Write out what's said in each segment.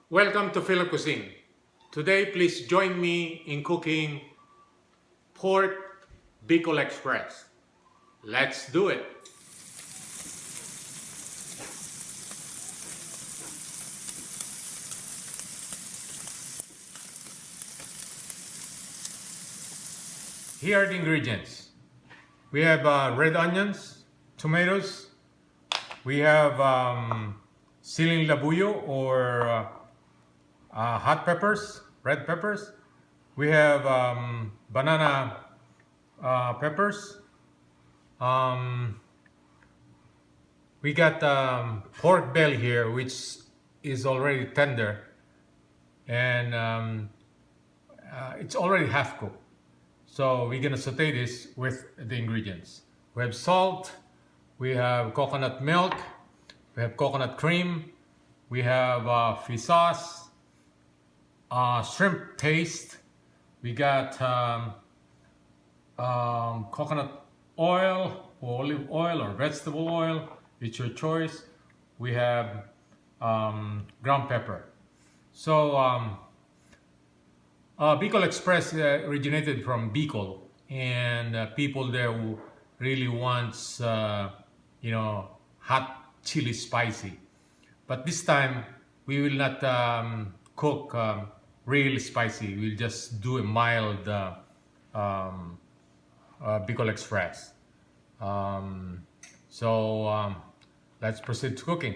Welcome to FILAM Cuisine. Today, please join me in cooking pork Bikol Express. Let's do it. Here are the ingredients. We have red onions, tomatoes. We have siling labuyo or hot peppers, red peppers. We have banana peppers. We got pork belly here, which is already tender, and it's already half cooked. So we're gonna saute this with the ingredients. We have salt, we have coconut milk, we have coconut cream, we have fish sauce, shrimp paste, we got coconut oil, or olive oil, or vegetable oil, it's your choice. We have ground pepper. So Bikol Express originated from Bikol, and people there who really wants, hot chili spicy. But this time we will not cook real spicy. We'll just do a mild Bikol Express. Let's proceed to cooking.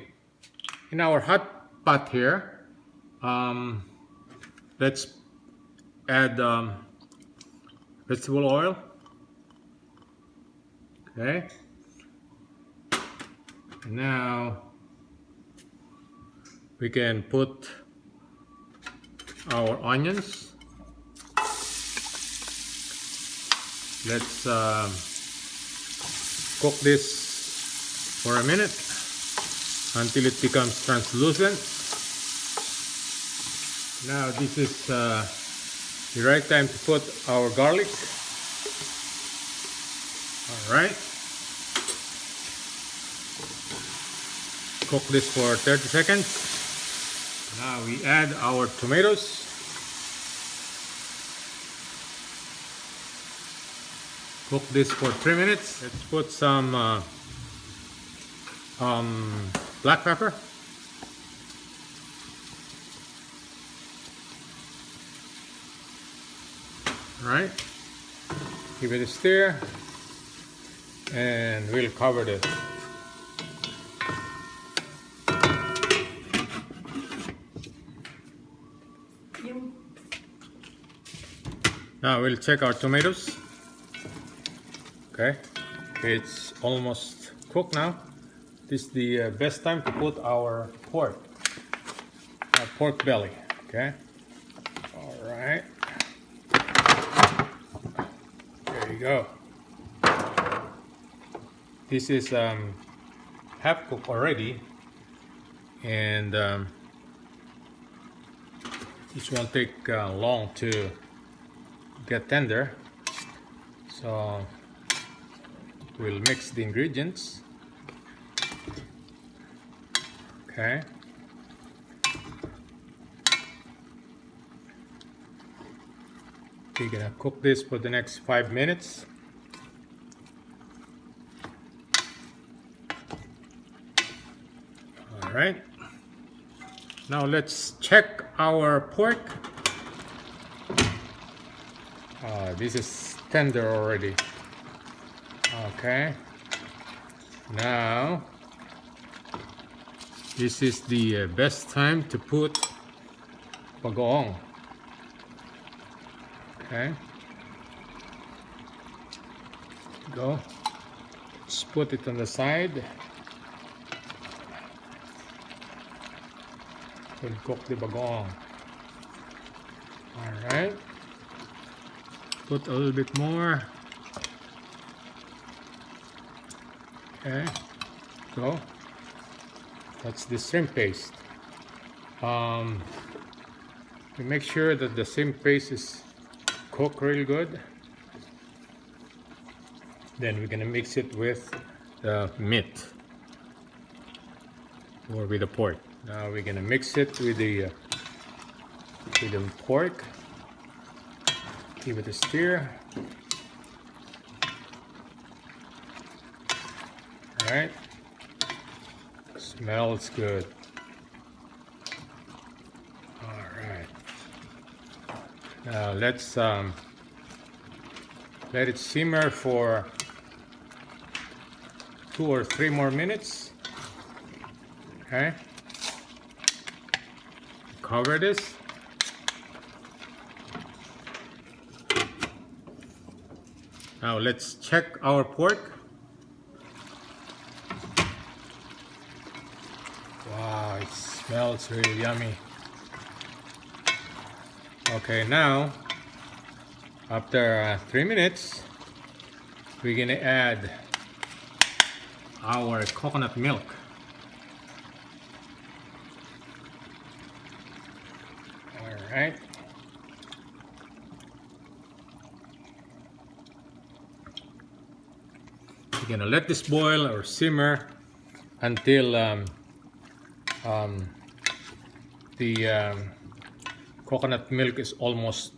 In our hot pot here, let's add vegetable oil. Okay. Now we can put our onions. Let's cook this for a minute until it becomes translucent. Now this is the right time to put our garlic. All right. Cook this for 30 seconds. Now we add our tomatoes. Cook this for 3 minutes. Let's put some black pepper. All right. Give it a stir, and we'll cover this. Now we'll check our tomatoes. Okay, it's almost cooked now. This is the best time to put our pork belly. Okay, all right. There you go. This is half cooked already, and this won't take long to get tender. So we'll mix the ingredients. Okay. We're gonna cook this for the next 5 minutes. All right. Now let's check our pork. This is tender already. Okay. Now this is the best time to put bagoong. Okay. Go. Let's put it on the side. We'll cook the bagoong. All right. Put a little bit more. Okay. Go. That's the shrimp paste. We make sure that the shrimp paste is cooked real good. Then we're gonna mix it with the meat or with the pork. Now we're gonna mix it with the with the pork. Give it a stir. All right. Smells good. All right. Now let's let it simmer for 2 or 3 more minutes. Okay. Cover this. Now let's check our pork. Wow, it smells really yummy. Okay, now after 3 minutes, we're gonna add our coconut milk. All right. We're gonna let this boil or simmer until the coconut milk is almost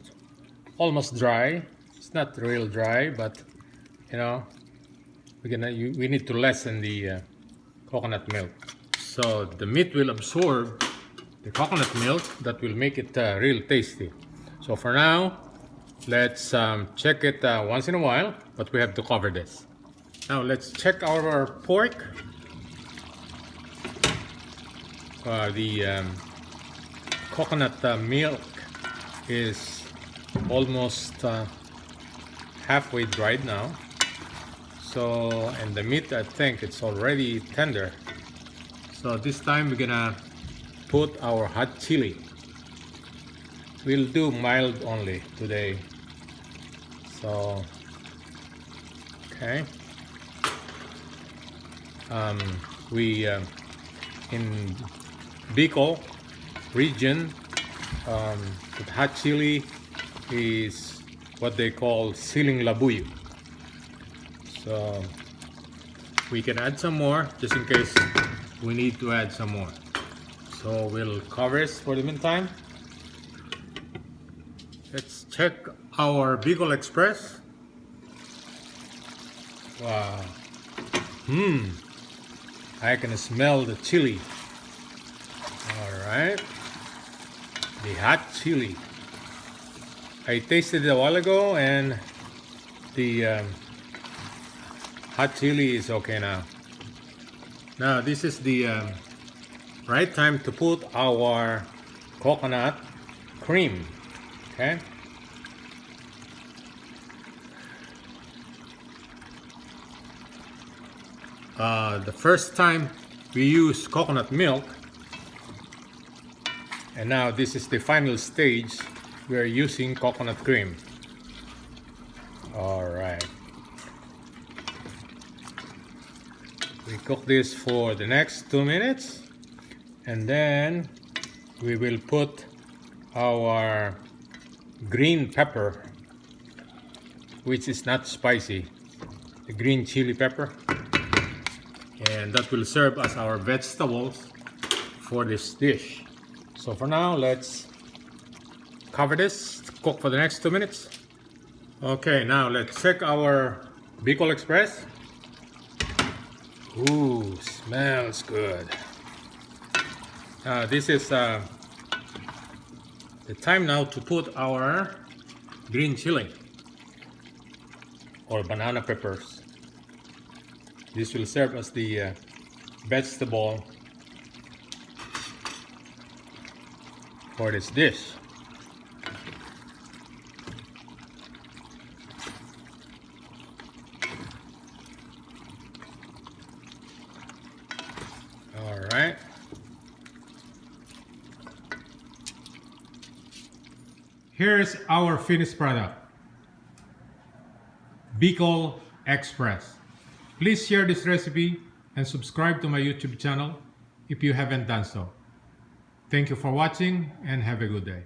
dry. It's not real dry, but you know, we need to lessen the coconut milk, so the meat will absorb the coconut milk. That will make it real tasty. So for now, let's check it once in a while, but we have to cover this. Now let's check our pork. The coconut milk is almost halfway dried now. So, and the meat, I think it's already tender. So this time we're gonna put our hot chili. We'll do mild only today. So, okay. We in Bikol region, the hot chili is what they call siling labuyo. So we can add some more just in case we need to add some more. So we'll cover this for the meantime. Let's check our Bikol Express. Wow. I can smell the chili. Alright. The hot chili. I tasted it a while ago and the hot chili is okay now. Now this is the right time to put our coconut cream. Okay. The first time we use coconut milk, and now this is the final stage. We are using coconut cream. All right. We cook this for the next 2 minutes, and then we will put our green pepper, which is not spicy, the green chili pepper, and that will serve as our vegetables for this dish. So for now, let's cover this, cook for the next 2 minutes. Okay, now let's check our Bikol Express. Ooh, smells good. This is the time now to put our green chili or banana peppers. This will serve as the vegetable for this dish. All right. Here's our finished product, Bikol Express. Please share this recipe and subscribe to my YouTube channel if you haven't done so. Thank you for watching and have a good day.